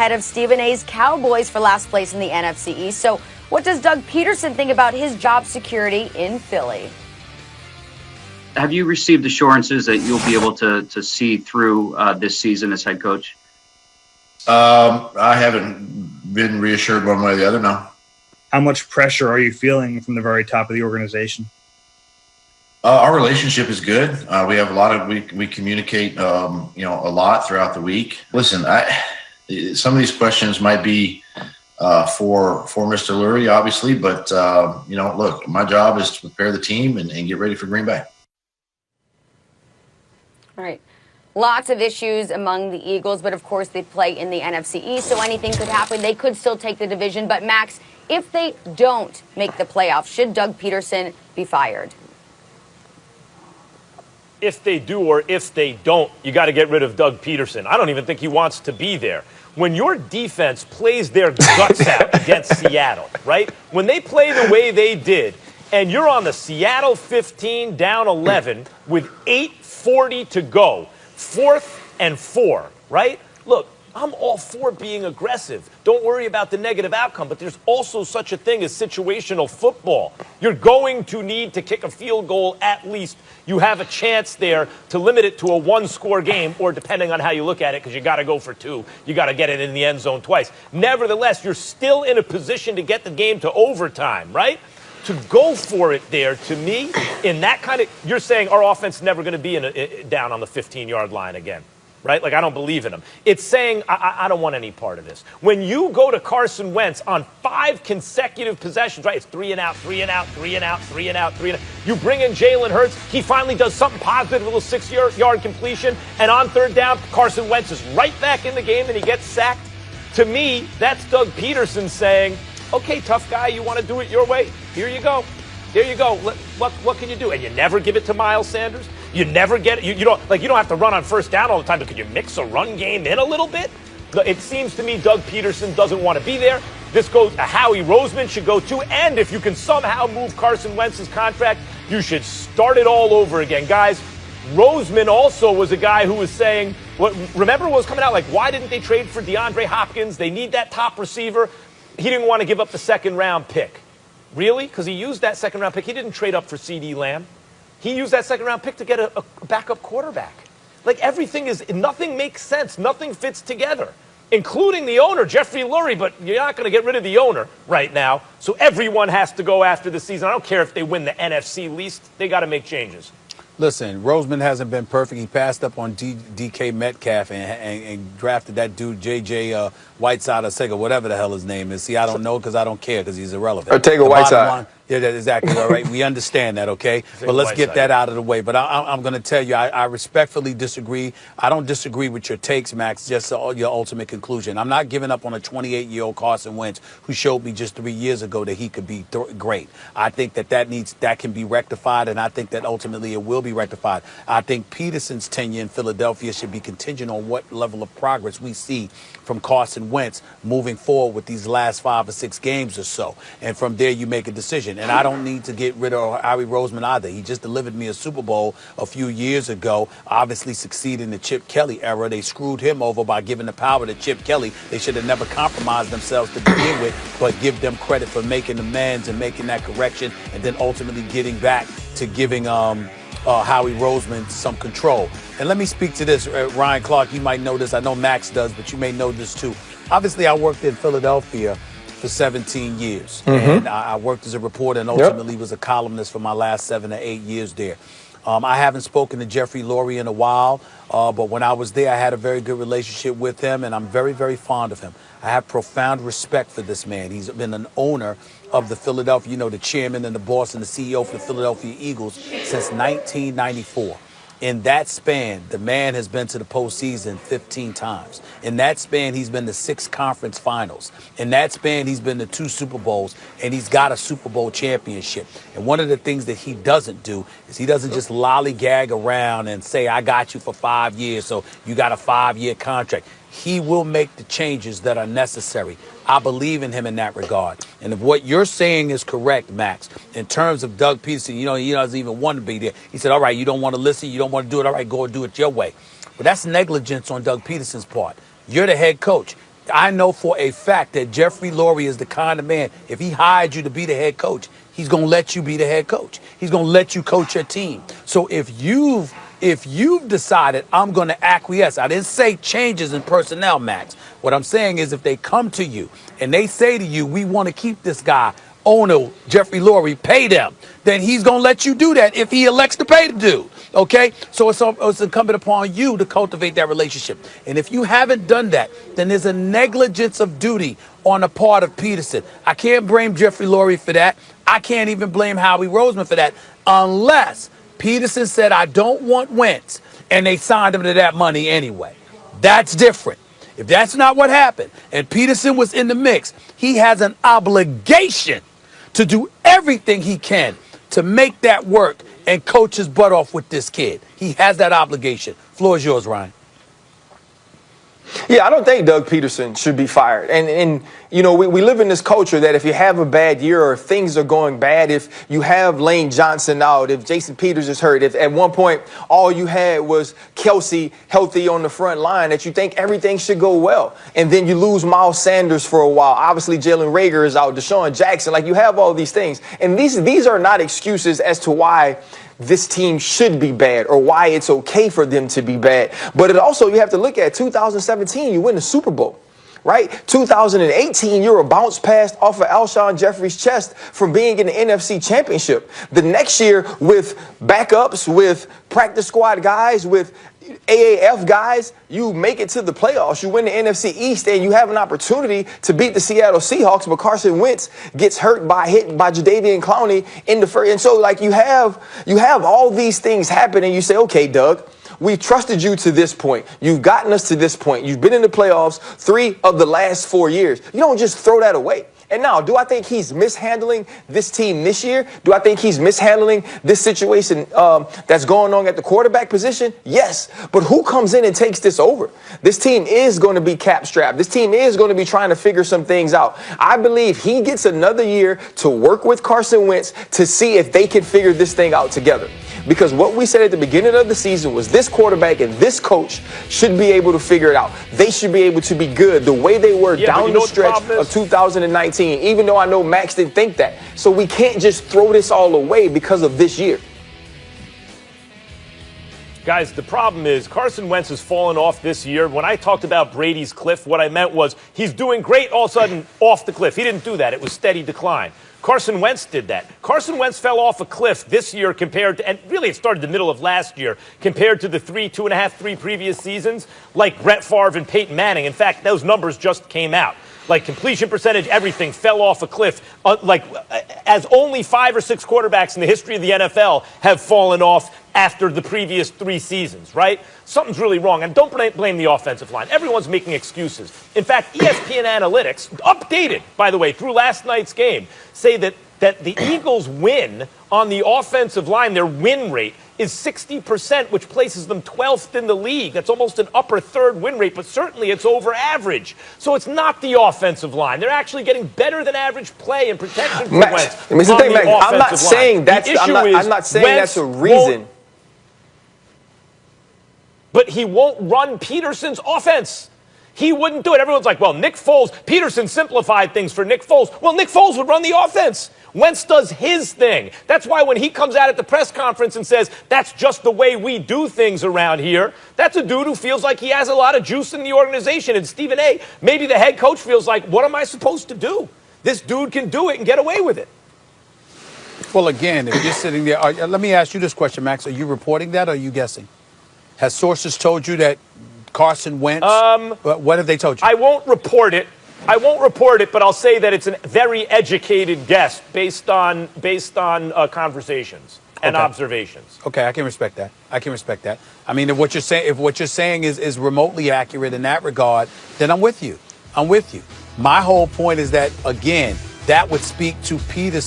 ahead of Stephen A's Cowboys for last place in the NFC East. So what does Doug Pederson think about his job security in Philly? Have you received assurances that you'll be able to see through this season as head coach? I haven't been reassured one way or the other, no. How much pressure are you feeling from the very top of the organization? Our relationship is good. We have we communicate, a lot throughout the week. Listen, some of these questions might be for Mr. Lurie, obviously, but look, my job is to prepare the team and get ready for Green Bay. All right. Lots of issues among the Eagles, but of course they play in the NFC East, so anything could happen. They could still take the division. But Max, if they don't make the playoffs, should Doug Pederson be fired? If they do or if they don't, you got to get rid of Doug Pederson. I don't even think he wants to be there. When your defense plays their guts out against Seattle, right? When they play the way they did, and you're on the Seattle 15 down 11 with 8:40 to go, 4th and 4, right? Look, I'm all for being aggressive. Don't worry about the negative outcome, but there's also such a thing as situational football. You're going to need to kick a field goal at least. You have a chance there to limit it to a one-score game, or depending on how you look at it, because you got to go for 2. You got to get it in the end zone twice. Nevertheless, you're still in a position to get the game to overtime, right? To go for it there, to me, in that kind of, you're saying our offense is never going to be down on the 15-yard line again, right? Like, I don't believe in them. It's saying, I don't want any part of this. When you go to Carson Wentz on 5 consecutive possessions, right? It's 3 and out, 3 and out, 3 and out, 3 and out, 3 and out. You bring in Jalen Hurts. He finally does something positive, a little 6-yard completion. And on 3rd down, Carson Wentz is right back in the game and he gets sacked. To me, that's Doug Pederson saying, okay, tough guy, you want to do it your way? Here you go. There you go. What can you do? And you never give it to Miles Sanders? You never get it. You don't have to run on 1st down all the time, but could you mix a run game in a little bit? It seems to me Doug Pederson doesn't want to be there. This goes, Howie Roseman should go too. And if you can somehow move Carson Wentz's contract, you should start it all over again. Guys, Roseman also was a guy who was saying, remember what was coming out? Like, why didn't they trade for DeAndre Hopkins? They need that top receiver. He didn't want to give up the 2nd-round pick. Really? Because he used that 2nd-round pick. He didn't trade up for C.D. Lamb. He used that 2nd-round pick to get a backup quarterback. Like, nothing makes sense. Nothing fits together, including the owner, Jeffrey Lurie. But you're not going to get rid of the owner right now. So everyone has to go after the season. I don't care if they win the NFC least. They got to make changes. Listen, Roseman hasn't been perfect. He passed up on DK Metcalf and drafted that dude, J.J. Whiteside or Sega, whatever the hell his name is. See, I don't know because I don't care because he's irrelevant. Ortega Whiteside. Yeah, that's exactly all right. We understand that, okay? But let's get that out of the way. But I'm going to tell you, I respectfully disagree. I don't disagree with your takes, Max, just your ultimate conclusion. I'm not giving up on a 28-year-old Carson Wentz who showed me just 3 years ago that he could be great. I think that can be rectified, and I think that ultimately it will be rectified. I think Pederson's tenure in Philadelphia should be contingent on what level of progress we see from Carson Wentz moving forward with these last 5 or 6 games or so. And from there, you make a decision. And I don't need to get rid of Howie Roseman either. He just delivered me a Super Bowl a few years ago, obviously succeeded in the Chip Kelly era. They screwed him over by giving the power to Chip Kelly. They should have never compromised themselves to begin with, but give them credit for making amends and making that correction and then ultimately getting back to giving Howie Roseman some control. And let me speak to this. Ryan Clark, you might know this. I know Max does, but you may know this too. Obviously, I worked in Philadelphia for 17 years. And I worked as a reporter and ultimately was a columnist for my last 7 to 8 years there. I haven't spoken to Jeffrey Lurie in a while, but when I was there, I had a very good relationship with him, and I'm very, very fond of him. I have profound respect for this man. He's been an owner of the Philadelphia, the chairman and the boss and the CEO for the Philadelphia Eagles since 1994. In that span, the man has been to the postseason 15 times. In that span, he's been to 6 conference finals. In that span, he's been to 2 Super Bowls, and he's got a Super Bowl championship. And one of the things that he doesn't do is he doesn't just lollygag around and say, I got you for 5 years, so you got a 5-year contract. He will make the changes that are necessary. I believe in him in that regard. And if what you're saying is correct, Max, in terms of Doug Pederson, he doesn't even want to be there. He said, all right, you don't want to listen, you don't want to do it, all right, go and do it your way. But that's negligence on Doug Pederson's part. You're the head coach. I know for a fact that Jeffrey Lurie is the kind of man, if he hired you to be the head coach, he's going to let you be the head coach. He's going to let you coach your team. So if you've decided I'm going to acquiesce, I didn't say changes in personnel, Max. What I'm saying is if they come to you and they say to you, we want to keep this guy, owner Jeffrey Lurie, pay them, then he's going to let you do that if he elects to pay the dude. Okay? So it's incumbent upon you to cultivate that relationship. And if you haven't done that, then there's a negligence of duty on the part of Pederson. I can't blame Jeffrey Lurie for that. I can't even blame Howie Roseman for that unless Pederson said, I don't want Wentz, and they signed him to that money anyway. That's different. If that's not what happened, and Pederson was in the mix, he has an obligation to do everything he can to make that work and coach his butt off with this kid. He has that obligation. Floor is yours, Ryan. Yeah, I don't think Doug Pederson should be fired. And you know, we live in this culture that if you have a bad year or if things are going bad, if you have Lane Johnson out, if Jason Peters is hurt, if at one point all you had was Kelsey healthy on the front line, that you think everything should go well. And then you lose Miles Sanders for a while. Obviously, Jalen Reagor is out, Deshaun Jackson. Like, you have all these things. And these are not excuses as to why this team should be bad or why it's okay for them to be bad. But it also, you have to look at 2017, you win the Super Bowl, right? 2018, you're a bounce pass off of Alshon Jeffrey's chest from being in the NFC Championship. The next year, with backups, with practice squad guys, with AAF guys, you make it to the playoffs. You win the NFC East, and you have an opportunity to beat the Seattle Seahawks, but Carson Wentz gets hit by Jadeveon Clowney in the first. And so, like, you have all these things happen, and you say, okay, Doug, we trusted you to this point. You've gotten us to this point. You've been in the playoffs 3 of the last 4 years. You don't just throw that away. And now, do I think he's mishandling this team this year? Do I think he's mishandling this situation that's going on at the quarterback position? Yes. But who comes in and takes this over? This team is going to be cap-strapped. This team is going to be trying to figure some things out. I believe he gets another year to work with Carson Wentz to see if they can figure this thing out together. Because what we said at the beginning of the season was this quarterback and this coach should be able to figure it out. They should be able to be good the way they were down the stretch of 2019, even though I know Max didn't think that. So we can't just throw this all away because of this year. Guys, the problem is Carson Wentz has fallen off this year. When I talked about Brady's cliff, what I meant was he's doing great, all of a sudden off the cliff. He didn't do that. It was steady decline. Carson Wentz did that. Carson Wentz fell off a cliff this year compared to, and really it started the middle of last year, compared to the 3 previous seasons, like Brett Favre and Peyton Manning. In fact, those numbers just came out. Like completion percentage, everything fell off a cliff. As only 5 or 6 quarterbacks in the history of the NFL have fallen off after the previous 3 seasons, right? Something's really wrong. And don't blame the offensive line. Everyone's making excuses. In fact, ESPN Analytics, updated, by the way, through last night's game, say that the Eagles' win on the offensive line, their win rate, is 60%, which places them 12th in the league. That's almost an upper third win rate, but certainly it's over average. So it's not the offensive line. They're actually getting better than average play and protection for Wentz. I'm not saying that's a reason. But he won't run Pederson's offense. He wouldn't do it. Everyone's like, well, Nick Foles, Pederson simplified things for Nick Foles. Well, Nick Foles would run the offense. Wentz does his thing. That's why when he comes out at the press conference and says, that's just the way we do things around here, that's a dude who feels like he has a lot of juice in the organization. And Stephen A., maybe the head coach feels like, what am I supposed to do? This dude can do it and get away with it. Well, again, if you're sitting there, let me ask you this question, Max. Are you reporting that or are you guessing? Has sources told you that Carson Wentz? What have they told you? I won't report it. But I'll say that it's a very educated guess based on conversations and observations. Okay, I can respect that. I mean, if what you're saying is remotely accurate in that regard, then I'm with you. My whole point is that, again, that would speak to Pederson.